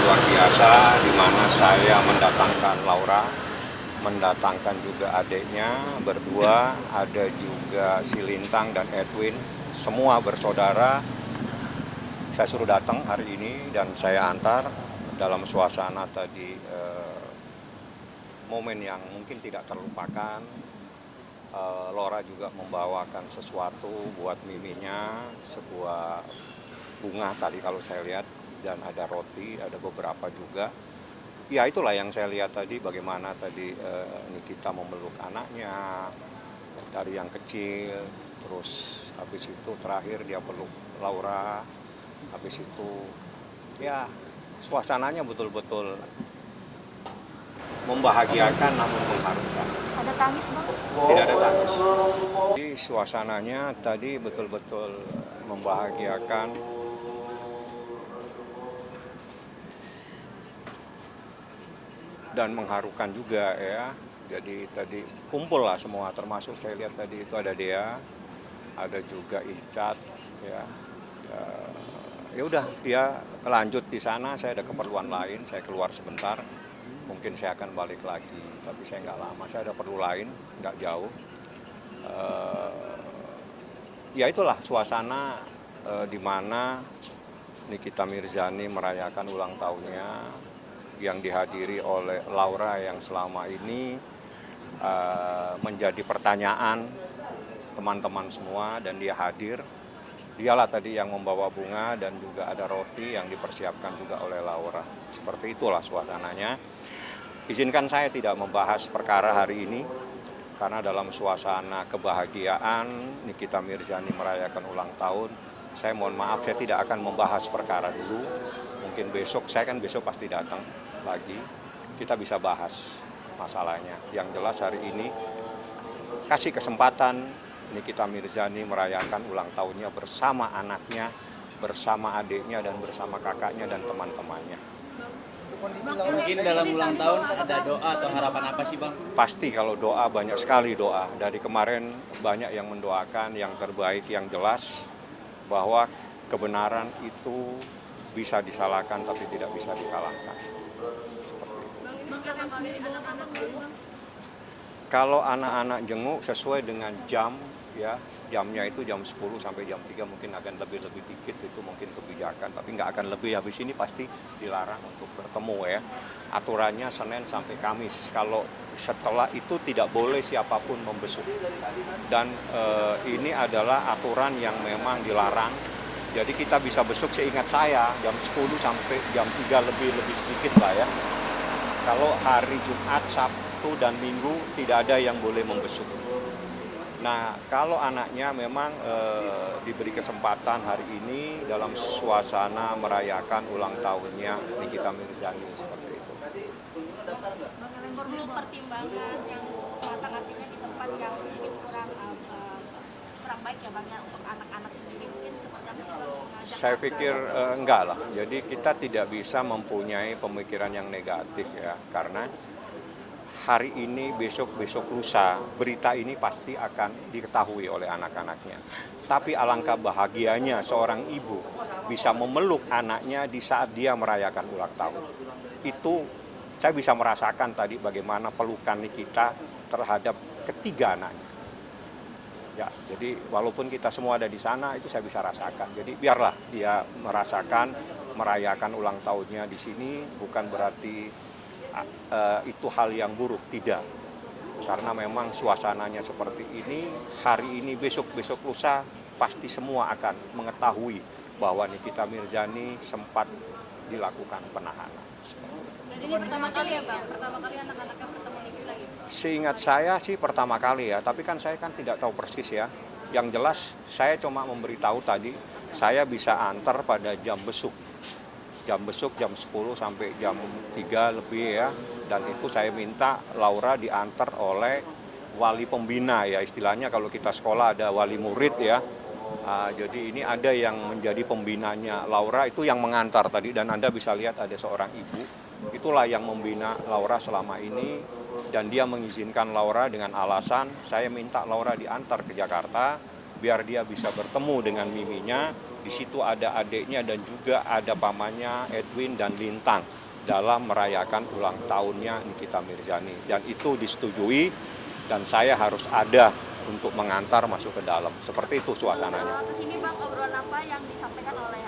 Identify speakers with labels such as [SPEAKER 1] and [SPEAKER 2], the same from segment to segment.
[SPEAKER 1] luar biasa di mana saya mendatangkan Laura, mendatangkan juga adiknya berdua, ada juga si Lintang dan Edwin, semua bersaudara. Saya suruh datang hari ini dan saya antar dalam suasana tadi momen yang mungkin tidak terlupakan. Laura juga membawakan sesuatu buat miminya, sebuah bunga tadi kalau saya lihat, dan ada roti, ada beberapa juga. Ya itulah yang saya lihat tadi, bagaimana tadi Nikita memeluk anaknya dari yang kecil, terus habis itu terakhir dia peluk Laura, habis itu ya suasananya betul-betul membahagiakan namun mengharukan.
[SPEAKER 2] Ada tangis bang?
[SPEAKER 1] Tidak ada tangis. Jadi suasananya tadi betul-betul membahagiakan. Dan mengharukan juga ya. Jadi tadi kumpul lah semua, termasuk saya lihat tadi itu ada Dea, ada juga Icat ya. Ya udah dia lanjut di sana, saya ada keperluan lain, saya keluar sebentar. Mungkin saya akan balik lagi, tapi saya nggak lama, saya ada perlu lain, nggak jauh. Ya itulah suasana di mana Nikita Mirzani merayakan ulang tahunnya, yang dihadiri oleh Laura yang selama ini menjadi pertanyaan teman-teman semua, dan dia hadir. Dialah tadi yang membawa bunga dan juga ada roti yang dipersiapkan juga oleh Laura. Seperti itulah suasananya. Izinkan saya tidak membahas perkara hari ini, karena dalam suasana kebahagiaan Nikita Mirzani merayakan ulang tahun, saya mohon maaf, saya tidak akan membahas perkara dulu. Mungkin besok, saya kan besok pasti datang lagi, kita bisa bahas masalahnya. Yang jelas hari ini kasih kesempatan Nikita Mirzani merayakan ulang tahunnya bersama anaknya, bersama adiknya, dan bersama kakaknya dan teman-temannya.
[SPEAKER 3] Mungkin dalam ulang tahun ada doa atau harapan apa sih bang?
[SPEAKER 1] Pasti kalau doa, banyak sekali doa. Dari kemarin banyak yang mendoakan yang terbaik, yang jelas bahwa kebenaran itu bisa disalahkan tapi tidak bisa dikalahkan. Seperti itu. Kalau anak-anak jenguk sesuai dengan jam, ya jamnya itu jam 10 sampai jam 3, mungkin akan lebih dikit, itu mungkin kebijakan, tapi nggak akan lebih. Habis ini pasti dilarang untuk bertemu ya. Aturannya Senin sampai Kamis. Kalau setelah itu tidak boleh siapapun membesuk. Dan ini adalah aturan yang memang dilarang. Jadi kita bisa besuk, seingat saya jam 10 sampai jam 3 lebih sedikit lah ya. Kalau hari Jumat, Sabtu, dan Minggu tidak ada yang boleh membesuk. Nah, kalau anaknya memang diberi kesempatan hari ini dalam suasana merayakan ulang tahunnya Nikita Mirzani, seperti itu.
[SPEAKER 2] Perlu pertimbangan yang matang, artinya di tempat yang mungkin kurang baik ya bang ya, untuk anak-anak sendiri mungkin seperti apa sih bang mengajak?
[SPEAKER 1] Saya pikir enggak lah. Jadi kita tidak bisa mempunyai pemikiran yang negatif ya, karena hari ini, besok lusa, berita ini pasti akan diketahui oleh anak-anaknya. Tapi alangkah bahagianya seorang ibu bisa memeluk anaknya di saat dia merayakan ulang tahun. Itu saya bisa merasakan tadi bagaimana pelukan Nikita terhadap ketiga anaknya. Ya, jadi walaupun kita semua ada di sana, itu saya bisa rasakan. Jadi biarlah dia merasakan, merayakan ulang tahunnya di sini, bukan berarti itu hal yang buruk, tidak. Karena memang suasananya seperti ini, hari ini, besok lusa, pasti semua akan mengetahui bahwa Nikita Mirzani sempat dilakukan penahanan.
[SPEAKER 2] Dan ini pertama kali ya bang, pertama kali anak-anaknya bertemu Nikita gitu?
[SPEAKER 1] Seingat saya sih pertama kali ya, tapi kan saya kan tidak tahu persis ya. Yang jelas saya cuma memberitahu tadi, saya bisa antar pada jam besuk jam 10 sampai jam 3 lebih ya. Dan itu saya minta Laura diantar oleh wali pembina ya, istilahnya kalau kita sekolah ada wali murid ya. Jadi ini ada yang menjadi pembinanya Laura, itu yang mengantar tadi, dan Anda bisa lihat ada seorang ibu. Itulah yang membina Laura selama ini, dan dia mengizinkan Laura dengan alasan saya minta Laura diantar ke Jakarta biar dia bisa bertemu dengan miminya. Di situ ada adiknya dan juga ada pamannya Edwin dan Lintang dalam merayakan ulang tahunnya Nikita Mirzani. Dan itu disetujui dan saya harus ada untuk mengantar masuk ke dalam. Seperti itu suasananya.
[SPEAKER 2] Kesini Bang, obrolan apa yang disampaikan oleh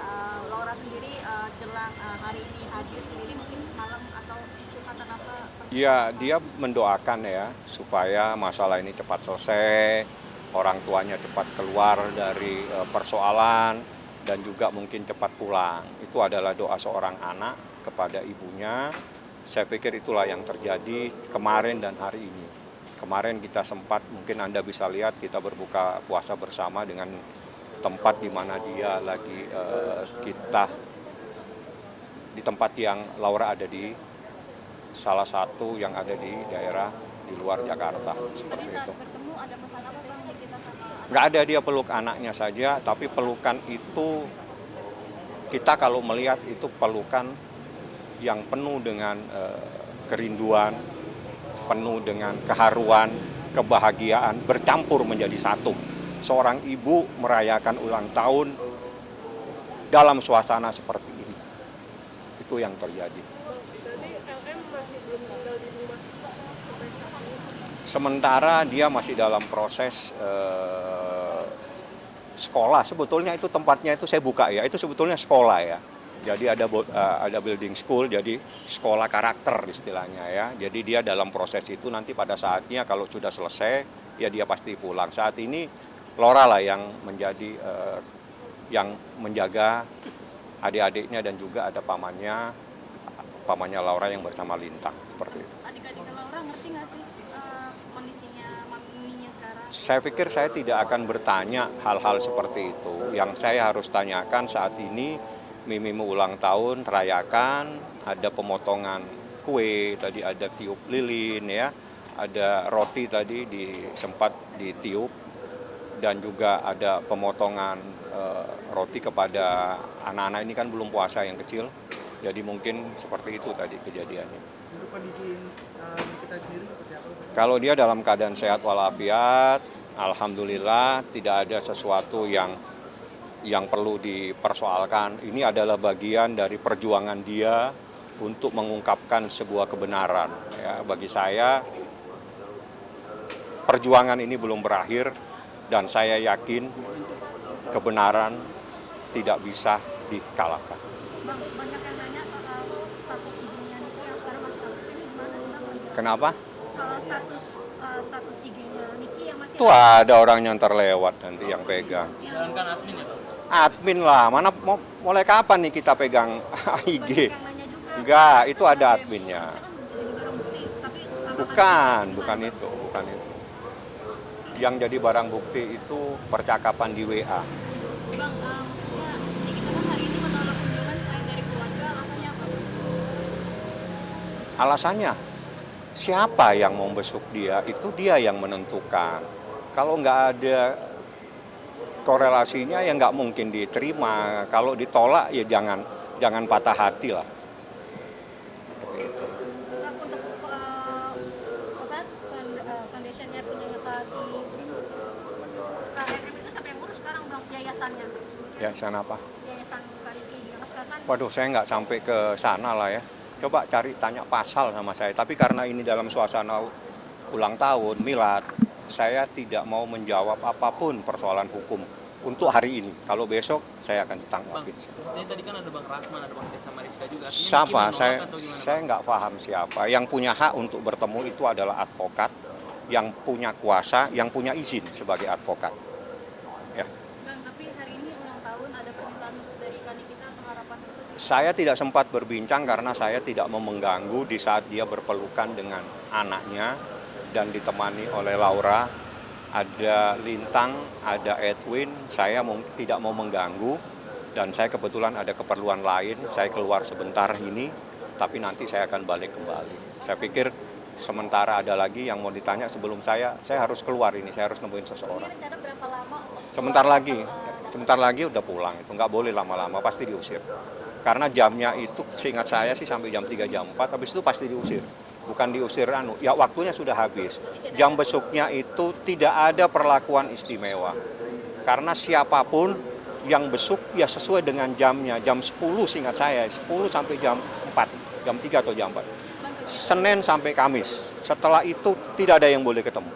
[SPEAKER 2] Laura sendiri jelang hari ini hadir sendiri, mungkin semalam atau curhatan apa?
[SPEAKER 1] Ya, dia mendoakan ya supaya masalah ini cepat selesai, orang tuanya cepat keluar dari persoalan dan juga mungkin cepat pulang. Itu adalah doa seorang anak kepada ibunya. Saya pikir itulah yang terjadi kemarin dan hari ini. Kemarin kita sempat, mungkin Anda bisa lihat, kita berbuka puasa bersama dengan tempat di mana dia lagi kita di tempat yang Laura ada di salah satu yang ada di daerah di luar Jakarta, seperti itu.
[SPEAKER 2] Bertemu ada pesan apa Bang kita sama
[SPEAKER 1] Nggak ada, dia peluk anaknya saja, tapi pelukan itu kita kalau melihat itu pelukan yang penuh dengan kerinduan, penuh dengan keharuan, kebahagiaan, bercampur menjadi satu. Seorang ibu merayakan ulang tahun dalam suasana seperti ini. Itu yang terjadi.
[SPEAKER 4] Jadi LM masih belum tinggal di rumah sampai saat ini.
[SPEAKER 1] Sementara dia masih dalam proses sekolah. Sebetulnya itu tempatnya itu saya buka ya, itu sebetulnya sekolah ya. Jadi ada building school, jadi sekolah karakter istilahnya ya. Jadi dia dalam proses itu, nanti pada saatnya kalau sudah selesai ya dia pasti pulang. Saat ini Laura lah yang menjadi yang menjaga adik-adiknya dan juga ada pamannya Laura yang bersama Lintang, seperti itu.
[SPEAKER 2] adik-adik Laura ngerti nggak sih kondisinya maminya sekarang?
[SPEAKER 1] Saya pikir saya tidak akan bertanya hal-hal seperti itu. Yang saya harus tanyakan saat ini, mimimu ulang tahun, rayakan, ada pemotongan kue, tadi ada tiup lilin ya, ada roti tadi sempat ditiup, dan juga ada pemotongan roti kepada anak-anak ini kan belum puasa yang kecil, jadi mungkin seperti itu tadi kejadiannya.
[SPEAKER 5] Untuk kondisi kita sendiri seperti apa?
[SPEAKER 1] Kalau dia dalam keadaan sehat walafiat, alhamdulillah tidak ada sesuatu yang perlu dipersoalkan. Ini adalah bagian dari perjuangan dia untuk mengungkapkan sebuah kebenaran. Ya, bagi saya perjuangan ini belum berakhir dan saya yakin kebenaran tidak bisa dikalahkan.
[SPEAKER 2] Bang, banyak yang nanya soal status IG-nya Niki yang sekarang masih aktif ini gimana sih Bang?
[SPEAKER 1] Kenapa?
[SPEAKER 2] Soal status IG-nya Niki yang masih
[SPEAKER 1] Itu ada orang yang terlewat nanti yang pegang.
[SPEAKER 3] Jalankan admin ya Pak?
[SPEAKER 1] Admin lah, mana mulai kapan nih kita pegang IG?
[SPEAKER 2] yang nanya juga.
[SPEAKER 1] Enggak, itu ada adminnya.
[SPEAKER 2] Harusnya kan jadi barang bukti, tapi
[SPEAKER 1] Bukan itu. Yang jadi barang bukti itu percakapan di WA.
[SPEAKER 2] Bang, maksudnya Nikita kan hari ini menolak kunjungan selain dari keluarga, alasannya apa?
[SPEAKER 1] Alasannya, siapa yang mau besuk dia, itu dia yang menentukan. Kalau nggak ada korelasinya ya nggak mungkin diterima. Kalau ditolak ya jangan patah hati lah. Seperti itu.
[SPEAKER 2] Nah, untuk foundationnya punya si KRM itu siapa yang ngurus sekarang Bang, yayasannya?
[SPEAKER 1] Yayasan apa?
[SPEAKER 2] Yayasan Kariki yang sekarang kan
[SPEAKER 1] Waduh, saya nggak sampai ke sana lah ya. Coba tanya pasal sama saya. Tapi karena ini dalam suasana ulang tahun, milad, saya tidak mau menjawab apapun persoalan hukum untuk hari ini. Kalau besok saya akan tanggapin.
[SPEAKER 3] Ini tadi kan ada Bang Rasman, ada Bang Desa Mariska juga. Artinya
[SPEAKER 1] Siapa?
[SPEAKER 3] Niki menolak atau gimana,
[SPEAKER 1] Saya
[SPEAKER 3] Bang?
[SPEAKER 1] nggak paham siapa. Yang punya hak untuk bertemu itu adalah advokat, yang punya kuasa, yang punya izin sebagai advokat. Ya.
[SPEAKER 2] Bang, tapi hari ini ulang tahun ada permintaan khusus dari Nikita atau harapan khusus ya?
[SPEAKER 1] Saya tidak sempat berbincang karena saya tidak mau mengganggu di saat dia berpelukan dengan anaknya dan ditemani oleh Laura. Ada Lintang, ada Edwin, saya tidak mau mengganggu dan saya kebetulan ada keperluan lain, saya keluar sebentar ini, tapi nanti saya akan balik kembali. Saya pikir sementara ada lagi yang mau ditanya sebelum saya harus keluar ini, saya harus nemuin seseorang.
[SPEAKER 2] Ini rencana berapa lama untuk
[SPEAKER 1] Sebentar lagi udah pulang, itu nggak boleh lama-lama, pasti diusir. Karena jamnya itu seingat saya sih sampai jam 3, jam 4, habis itu pasti diusir. Bukan diusir ya waktunya sudah habis. Jam besoknya itu tidak ada perlakuan istimewa. Karena siapapun yang besuk ya sesuai dengan jamnya, jam 10 seingat saya, 10 sampai jam 4, jam 3 atau jam 4. Senin sampai Kamis. Setelah itu tidak ada yang boleh ketemu.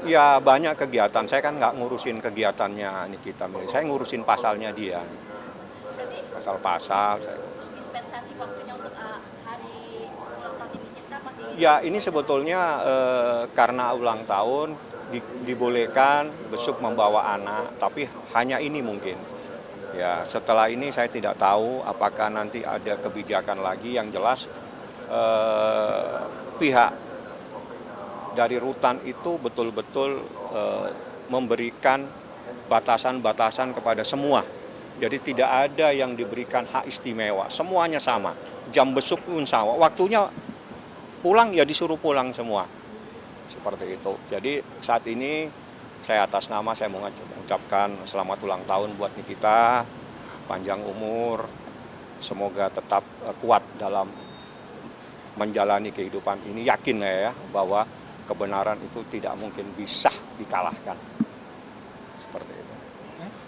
[SPEAKER 1] Ya banyak kegiatan, saya kan nggak ngurusin kegiatannya Nikita Mirzani, saya ngurusin pasalnya dia.
[SPEAKER 2] Berarti
[SPEAKER 1] Pasal-pasal.
[SPEAKER 2] dispensasi waktunya untuk hari ulang tahun ini kita masih
[SPEAKER 1] Ya ini sebetulnya karena ulang tahun dibolehkan besok membawa anak, tapi hanya ini mungkin. Ya setelah ini saya tidak tahu apakah nanti ada kebijakan lagi. Yang jelas pihak dari rutan itu betul-betul memberikan batasan-batasan kepada semua. Jadi tidak ada yang diberikan hak istimewa, semuanya sama. Jam besuk pun sama, waktunya pulang ya disuruh pulang semua. Seperti itu. Jadi saat ini saya atas nama saya mengucapkan selamat ulang tahun buat Nikita, panjang umur, semoga tetap kuat dalam menjalani kehidupan ini. Yakin ya bahwa kebenaran itu tidak mungkin bisa dikalahkan. Seperti itu.